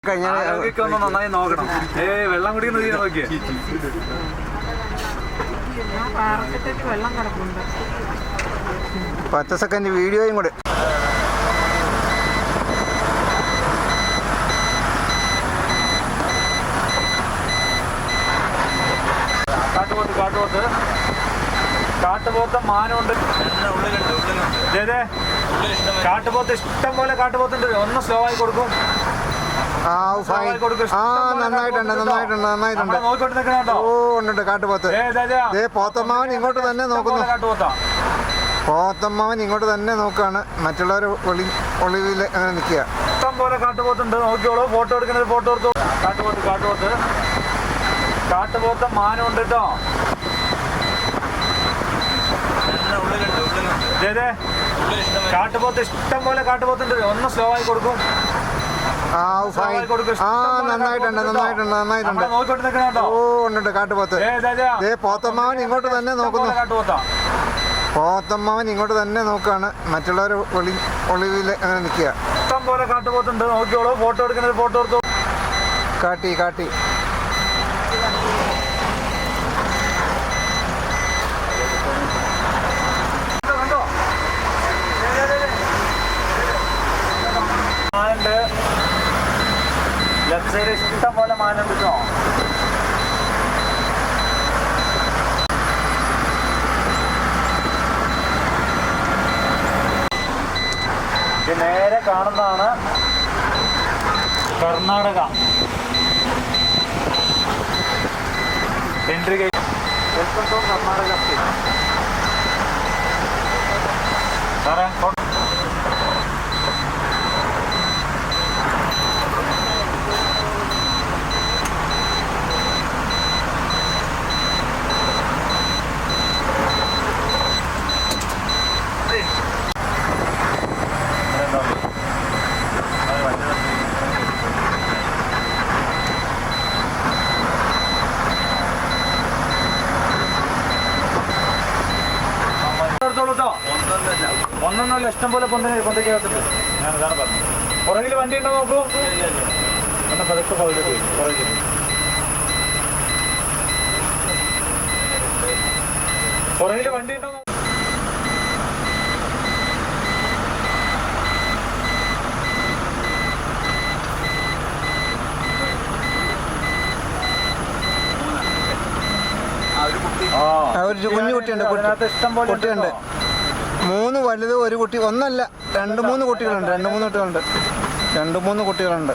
ഒന്ന് നന്നായി നോക്കണം. വെള്ളം കുടിക്കുന്ന രീതി നോക്കിയേ. വെള്ളം കിടക്കുന്നുണ്ട്. 10 സെക്കൻഡ് വീഡിയോയും കൂടെ. കാട്ടുപോത്ത് മാനമുണ്ട്. കാട്ടുപോത്ത് ഇഷ്ടം പോലെ കാട്ടുപോത്തുണ്ട്. ഒന്ന് സ്ലോ ആയി കൊടുക്കും. നന്നായിട്ടുണ്ട്. ഓ ഉണ്ട് കാട്ടുപോത്ത്. പോത്തമ്മാവൻ ഇങ്ങോട്ട് തന്നെ നോക്കുന്നു. പോത്തമ്മാവൻ ഇങ്ങോട്ട് തന്നെ നോക്കാണ്. മറ്റുള്ളവർ ഒളിവിൽ അങ്ങനെ നിൽക്കുക. ഇഷ്ടം പോലെ കാട്ടുപോത്തുണ്ട്. നോക്കിയോളൂ. ഫോട്ടോ എടുക്കുന്നത് ഫോട്ടോ എടുത്തു. കാട്ടുപോത്ത് മാനമുണ്ട് കേട്ടോ. കാട്ടുപോത്ത് ഇഷ്ടം പോലെ കാട്ടുപോത്തുണ്ട്. ഒന്ന് സ്ലോ ആയി കൊടുക്കും. നന്നായിട്ടുണ്ട്. ഓ ഉണ്ട് കാട്ടുപോത്ത്. പോത്തമ്മാവൻ ഇങ്ങോട്ട് തന്നെ നോക്കുന്നു. പോത്തമ്മാവൻ ഇങ്ങോട്ട് തന്നെ നോക്കാണ്. മറ്റുള്ളവർ ഒളിവിൽ അങ്ങനെ നിൽക്കുക. ഇഷ്ടം പോലെ കാട്ടുപോത്തുണ്ട്. നോക്കിയോളൂ. ഫോട്ടോ എടുക്കുന്നത് ഫോട്ടോ എടുത്തു. കാട്ടി മാനുണ്ട്. ലെഫ്റ്റ് സൈഡ് ഇഷ്ടം പോലെ മാനുണ്ട് കേട്ടോ. ഇത് നേരെ കാണുന്നതാണ് Karnataka entry gate. Welcome to Karnataka state. സാറേ ഒന്നൊന്നല്ല ഇഷ്ടം പോലെ പൊന്തയ്ക്കകത്തുണ്ട്. ഞാനതാണ് പറഞ്ഞത്. പുറകിൽ വണ്ടി ഉണ്ടോ നോക്കൂ. എന്നാ പതുക്കെ പുറകിൽ വണ്ടി ഉണ്ടോ. കുഞ്ഞു കുട്ടിയുണ്ട്. ഇഷ്ടം പോലെ കുട്ടിയുണ്ട്. 3 വലുത്, 1 കുട്ടി. ഒന്നല്ല 2-3 കുട്ടികളുണ്ട്. 2-3 കുട്ടികളുണ്ട്.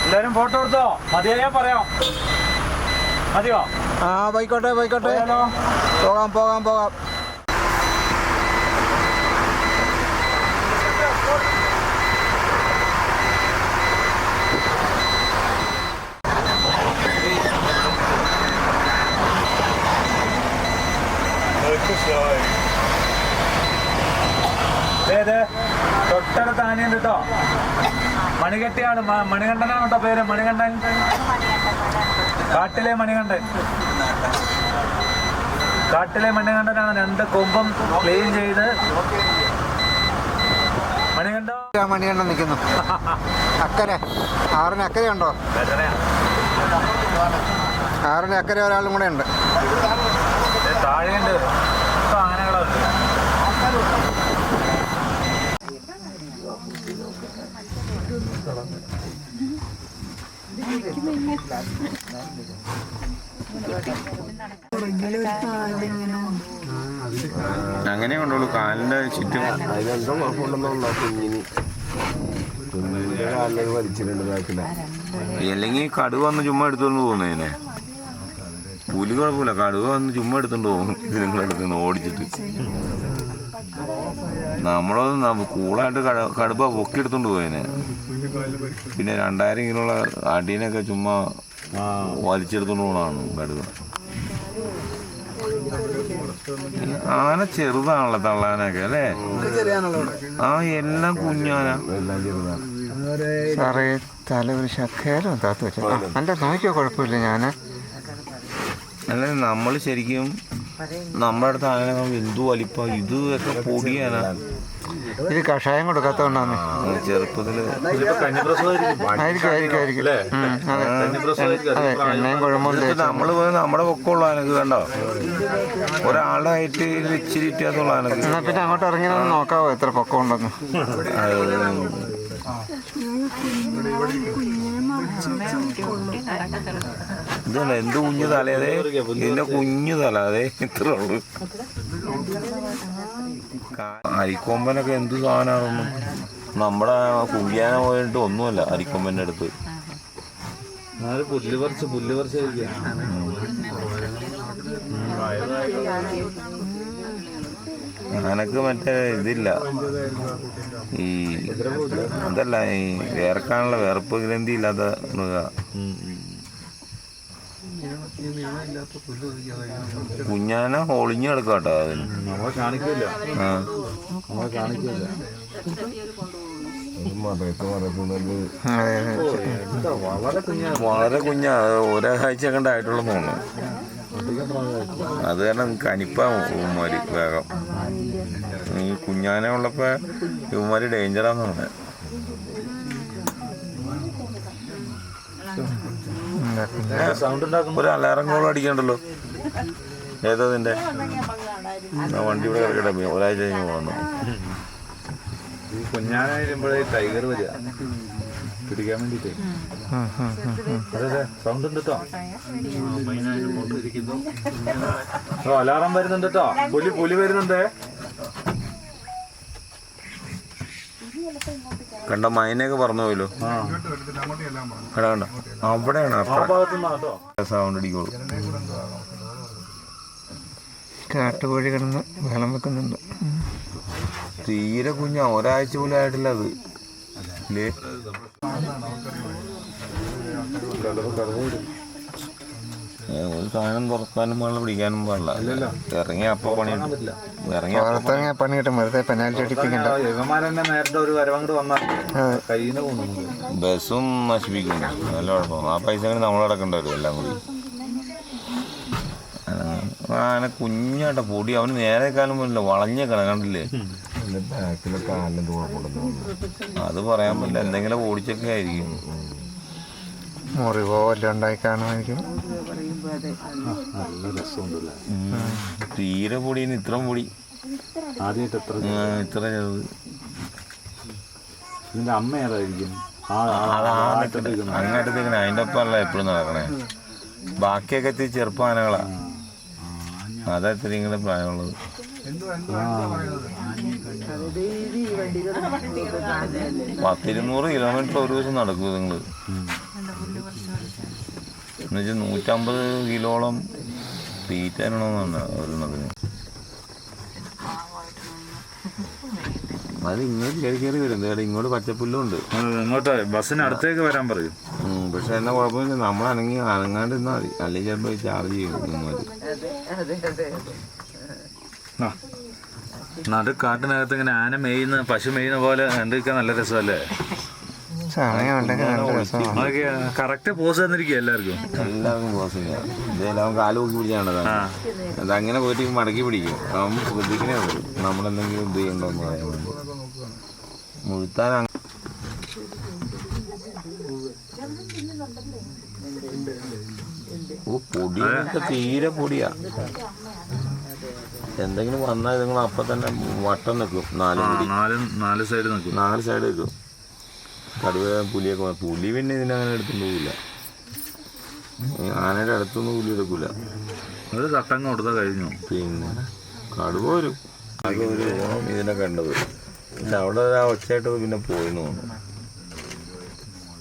എല്ലാരും ഫോട്ടോ എടുത്തോ? മതിയോ? പറയാം. മതിയോ? പോയിക്കോട്ടെ. പോകാം. തൊട്ടടുത്ത് ആനയുണ്ട് കേട്ടോ. മണികെട്ടിയാണ്. മണികണ്ഠനാണ് കേട്ടോ പേര്. മണികണ്ഠൻ. കാട്ടിലെ മണികണ്ഠനാണ്. 2 കൊമ്പും ക്ലീൻ ചെയ്ത് മണികണ്ഠൻ നിൽക്കുന്നു. അക്കരെ 6-ന് അക്കരെ ഉണ്ടോ? 6-ന് അക്കരെ ഒരാളും കൂടെ ഉണ്ട്. താഴെയുണ്ട്. ആനകളുണ്ട്. അങ്ങനെ കൊണ്ടുള്ളൂ. കാലിന്റെ ചുറ്റും അതിനെന്തോ കുഴപ്പമുണ്ടെന്നുള്ള കുഞ്ഞിന് വലിച്ചിട്ടുണ്ട് ബാക്കില. അല്ലെങ്കിൽ കടുവ വന്ന് ചുമ്മാ എടുത്തോണ്ട് പോകുന്നതിനെ. പുലി കുഴപ്പമില്ല. കടുവ വന്ന് ചുമ്മാ എടുത്തോണ്ട് പോകും. ഇത് നിങ്ങളെടുത്ത് ഓടിച്ചിട്ട് നമ്മളത് കൂളായിട്ട് കടുവ പൊക്കിയെടുത്തോണ്ട് പോയതിനെ. പിന്നെ 2000 കിലോയുള്ള അടീനൊക്കെ ചുമ്മാ വലിച്ചെടുത്തോണ്ട് പോകണതാണ് കടുവ. ആന ചെറുതാണല്ലോ തള്ളാനൊക്കെ അല്ലേ? എല്ലാം കുഞ്ഞാന. സാറേ തല ഒരു ശക്കേലും താത്ത് വെച്ചു അല്ല നോക്കിയോ കുഴപ്പമില്ല ഞാൻ അല്ല നമ്മൾ ശരിക്കും നമ്മുടെ അടുത്ത് ആനകൾ എന്തു വലിപ്പം ഇത് ഒക്കെ പൊടിയാണ്. ഇത് കഷായം കൊടുക്കാത്തതുകൊണ്ടാണ് ചെറുപ്പത്തില് ആയിരിക്കും അതെ എണ്ണയും കുഴമ്പുണ്ട്. നമ്മള് നമ്മുടെ പൊക്കമുള്ള ആനക്ക് കണ്ടോ, ഒരാളുടെ ഹൈറ്റ് ഇച്ചിരി വ്യത്യാസമുള്ള ആനക്ക്. എന്നാ പിന്നെ അങ്ങോട്ട് ഇറങ്ങി നോക്കാവോ എത്ര പൊക്കം ഉണ്ടെന്ന്. ഇതല്ല എന്ത് കുഞ്ഞു തല, അതെ ഇതിന്റെ കുഞ്ഞു തല, അതെ ഇത്ര ഉള്ളു. അരിക്കൊമ്പനൊക്കെ എന്ത് സാധനമാണെന്നും നമ്മുടെ കുഞ്ഞാന പോയിട്ട് ഒന്നുമല്ല അരിക്കൊമ്പന്റെ അടുത്ത്. പുല്ല് പറിച്ച് ആനക്ക് മറ്റേ ഇതില്ല, ഈ അതല്ല ഈ വേർക്കാനുള്ള വേർപ്പ് ഗ്രന്ഥി ഇല്ലാത്ത മൃഗ. കുഞ്ഞാന ഒളിഞ്ഞു കിടക്കാട്ടോ അതിന്. വളരെ കുഞ്ഞാ, ഒരാഴ്ച കണ്ട ആയിട്ടുള്ള തോന്നുന്നു. അത് കാരണം കനിപ്പാവും ഇവന്മാര് വേഗം. ഈ കുഞ്ഞാന ഉള്ളപ്പോ ഇവന്മാര് ഡേഞ്ചറാന്ന് പറഞ്ഞത്. ഒരു അലാറം കോൾ അടിക്കണ്ടല്ലോ, ഏതാ നിന്റെ വണ്ടി ഇവിടെ കിടക്കട്ടെ, ഒരാഴ്ച കഴിഞ്ഞ് പോകുന്നു. ഈ കുഞ്ഞാനായിരുമ്പോഴേ ടൈഗർ വരിക പിടിക്കാൻ വേണ്ടിട്ടേ. അതെ സൗണ്ട് ഉണ്ട് കേട്ടോ, അലാറം വരുന്നുണ്ട് കേട്ടോ, പുലി വരുന്നുണ്ട്. കണ്ട മൈനയൊക്കെ പറഞ്ഞു പോയല്ലോ. കണ്ട കണ്ട അവിടെയാണ് സൗണ്ട് അടിക്കോളൂ. കാട്ടുകോഴി കിടന്ന് വെള്ളം വെക്കുന്നുണ്ട്. തീരെ കുഞ്ഞാ, ഒരാഴ്ച പോലും ആയിട്ടില്ല അത്. ഒരു സാധനം തുറക്കാനും പാടില്ല, പിടിക്കാനും പാടില്ല. ഇറങ്ങിയ അപ്പൊ പണി പണി കിട്ടും. വെറുതെ പെനാൽറ്റി അടിപ്പിക്കണ്ട. നേരത്തെ ഒരു വരവങ്ങോട്ട് വന്നാൽ കയ്യിൽ നിന്ന് ബസ്സും നശിപ്പിക്കും. നല്ല കുഴപ്പം. ആ പൈസ നമ്മളടക്കേണ്ടി വരും എല്ലാം കൂടി. ആന കുഞ്ഞാട്ട പൊടി, അവന് നേരെ കാലം പോലില്ല, വളഞ്ഞേക്കണം കണ്ടില്ലേ. അത് പറയാൻ പറ്റില്ല, എന്തെങ്കിലും ഓടിച്ചൊക്കെ ആയിരിക്കും. മുറിവോ വല്ല ഉണ്ടായി കാണുമായിരിക്കും. തീരെ പൊടിന് ഇത്ര പൊടി ആദ്യമായിട്ട് ഇത്ര ചെറുത്. ഇതിന്റെ അമ്മ ഏതായിരിക്കും? അങ്ങോട്ടത്തേക്കിന് അതിൻ്റെ ഒപ്പമല്ല എപ്പോഴും നടക്കണേ. ബാക്കിയൊക്കെ എത്തി ചെറുപ്പ ആനകളാ. അതാ ഇത്തിരി ഇങ്ങനെ പ്രായമുള്ളത്. 100-200 കിലോമീറ്റർ ഒരു ദിവസം നടക്കും നിങ്ങൾ. എന്നുവെച്ചാൽ 150 കിലോളം തീറ്റാനാണെന്ന് ഒരെണ്ണത്തിന്. അത് ഇങ്ങോട്ട് കയറി വരും. ഇങ്ങോട്ട് പച്ചപ്പുല്ലുണ്ട്. ഇങ്ങോട്ട് ബസ്സിന് അടുത്തേക്ക് വരാൻ പറയും. പക്ഷെ എന്നാ കുഴപ്പമില്ല, നമ്മൾ അനങ്ങാണ്ട് ഇരുന്നാൽ മതി. അല്ലെങ്കിൽ ചിലപ്പോൾ ചാർജ് ചെയ്യും. കാട്ടിനകത്ത് ഇങ്ങനെ ആന മേയുന്ന പശു മേയുന്ന പോലെ കണ്ടിരിക്കാൻ നല്ല രസമല്ലേ? കറക്റ്റ് പോസ് തന്നിരിക്കുക എല്ലാവർക്കും പോസ് ചെയ്യാം. ഇതെല്ലാം കാല് നോക്കി പിടിച്ചാണതാണ്. അതങ്ങനെ പോയിട്ട് മടക്കി പിടിക്കും. അവൻ ശ്രദ്ധിക്കണേ ഉള്ളൂ നമ്മളെന്തെങ്കിലും ഇത് ചെയ്യണ്ടോന്ന് പറയാൻ വേണ്ടി. മുഴുത്താൻ പൊടിയൊക്കെ തീരെ പൊടിയാ. എന്തെങ്കിലും വന്നാൽ നിങ്ങൾ അപ്പം തന്നെ വട്ടം നിൽക്കും. നാല് സൈഡ് നിൽക്കും. കടുവ പുലിയൊക്കെ പുലി പിന്നെ ഇതിനങ്ങനെ എടുത്തുകൊണ്ട് പോകില്ല. ആനയുടെ അടുത്തൊന്നും പുലി എടുക്കില്ല. ഒരു തട്ടങ്ങ് കൊടുത്താൽ കഴിഞ്ഞു. പിന്നെ കടുവ വരും. ആകെ ഒരു ഓണം ഇതിനെ കണ്ടത്. പക്ഷെ അവിടെ ആ ഒച്ചയായിട്ട് പിന്നെ പോയെന്ന് തോന്നുന്നു.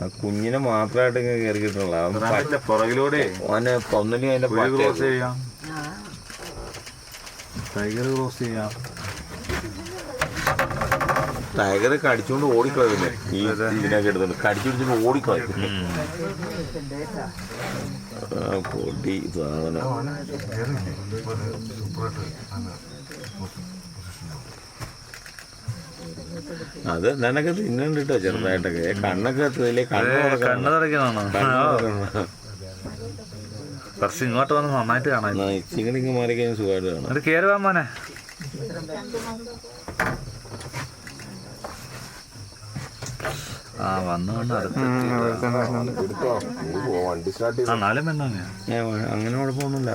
ആ കുഞ്ഞിനെ മാത്രമായിട്ട് ഇങ്ങനെ കയറി കിട്ടണല്ലോ. പുറകിലൂടെ അവനെ ഒന്നിനും അതിന്റെ ക്രോസ് ചെയ്യാം, ടൈഗർ ക്രോസ് ചെയ്യാം. ടൈഗർ കടിച്ചുകൊണ്ട് ഓടിക്കളയുന്നേ. ഈ ഇതിനൊക്കെ എടുത്തോണ്ട് കടിച്ചുപിടിച്ചിട്ട് ഓടിക്കളയും. പൊടി സാധനം. അത് എന്താണൊക്കെ തിന്നുണ്ട് കേട്ടോ ചെറുതായിട്ടൊക്കെ. കണ്ണൊക്കെ എത്തുന്നില്ലേ? കണ്ണ് തുടയ്ക്കുന്നതാണോ? കുറച്ച് ഇങ്ങോട്ട് വന്ന് നന്നായിട്ട് കാണാം. ഇച്ചിങ്ങടിങ്ങ് മാറി കഴിഞ്ഞാൽ സുഖമായിട്ട് കാണാം. അത് കേറുവാ മോനെ. ആ വന്നു അടുത്ത് വണ്ടി സ്റ്റാർട്ട് എന്നാലും എന്നാ അങ്ങനെ കുഴപ്പമൊന്നുമില്ല.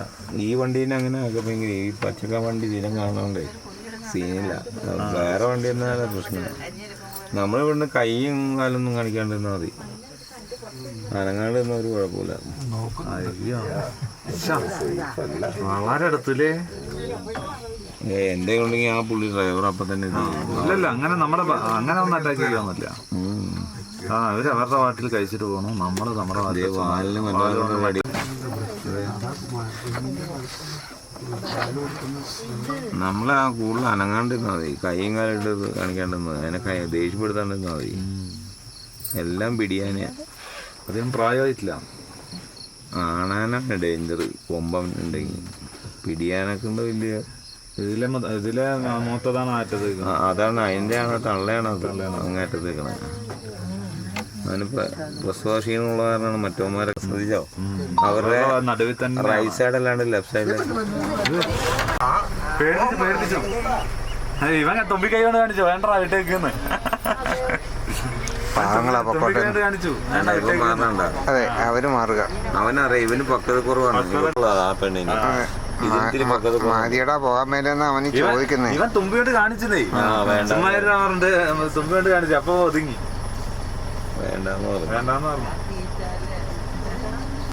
ഈ വണ്ടീനെ അങ്ങനെ ആക്കുമ്പോ ഈ പച്ചക്ക വണ്ടി തീരം കാണാണ്ടേ സീനില്ല. വേറെ വണ്ടി എന്നാലും പ്രശ്നമില്ല. നമ്മളിവിടുന്ന് കൈയും കാലൊന്നും കാണിക്കാണ്ടിരുന്നാൽ മതി. അനങ്ങാണ്ട് ഇരുന്ന ഒരു കുഴപ്പമില്ല. വളരെ അടുത്തില്ലേ? എന്റെ ഉണ്ടെങ്കിൽ ആ പുള്ളി ഡ്രൈവർ അപ്പൊ തന്നെ ഇല്ലല്ല, അങ്ങനെ നമ്മുടെ അങ്ങനെ ഒന്നും അറ്റാക്ക് ചെയ്യാന്നില്ല. ആ അവര് അവരുടെ വാട്ടിൽ കഴിച്ചിട്ട് പോകണം. നമ്മള് നമ്മുടെ വാലിന് മറ്റേ നമ്മളെ ആ കൂടുതൽ അനങ്ങാണ്ടിരുന്നാൽ മതി. കൈയും കാലിട്ട് കാണിക്കാണ്ടിരുന്നത് അതിനെ ദേഷ്യപ്പെടുത്താണ്ടിരുന്നാൽ മതി. എല്ലാം പിടിയാനേ. അധികം പ്രായമായിട്ടില്ല. ആണാനാണ് ഡേഞ്ചർ. കൊമ്പൻ ഉണ്ടെങ്കിൽ പിടിയാനൊക്കെ ഉണ്ട് വലിയ. ഇതിലെ മൂത്തതാണ് ആറ്റത്. അതാണ് അതിന്റെ ആണ് തള്ളയാണ് അങ്ങേറ്റത്ത് നിൽക്കണത്. അതിനിപ്പോ പ്രസവക്ഷീണമുള്ള കാരണമാണ് മറ്റവന്മാരൊക്കെ ശ്രദ്ധിച്ചോ. അവരുടെ നടുവിൽ തന്നെ റൈറ്റ് സൈഡ് അല്ലാണ്ട് ലെഫ്റ്റ് സൈഡിൽ പേടിപ്പിച്ചു. ഇവൻ തുമ്പി കൈ കൊണ്ട് കാണിച്ചു വേണ്ട വിട്ടേക്കുന്ന് കാണിച്ചു. അതെ അവര് മാറുക. അവനറിയാം ഇവന് പക്വത കുറവാണ് ആ പെണ്ണിന്. മാതിയടാ പോകാൻ മേലെന്ന് അവന് ചോദിക്കുന്നേ. ഇവൻ തുമ്പിയോട്ട് കാണിച്ചതേ തുമ്പിയോട്ട് കാണിച്ചു. അപ്പൊ ഒതുങ്ങി വേണ്ടെന്ന് പറഞ്ഞു. വേണ്ടെന്ന് പറഞ്ഞു.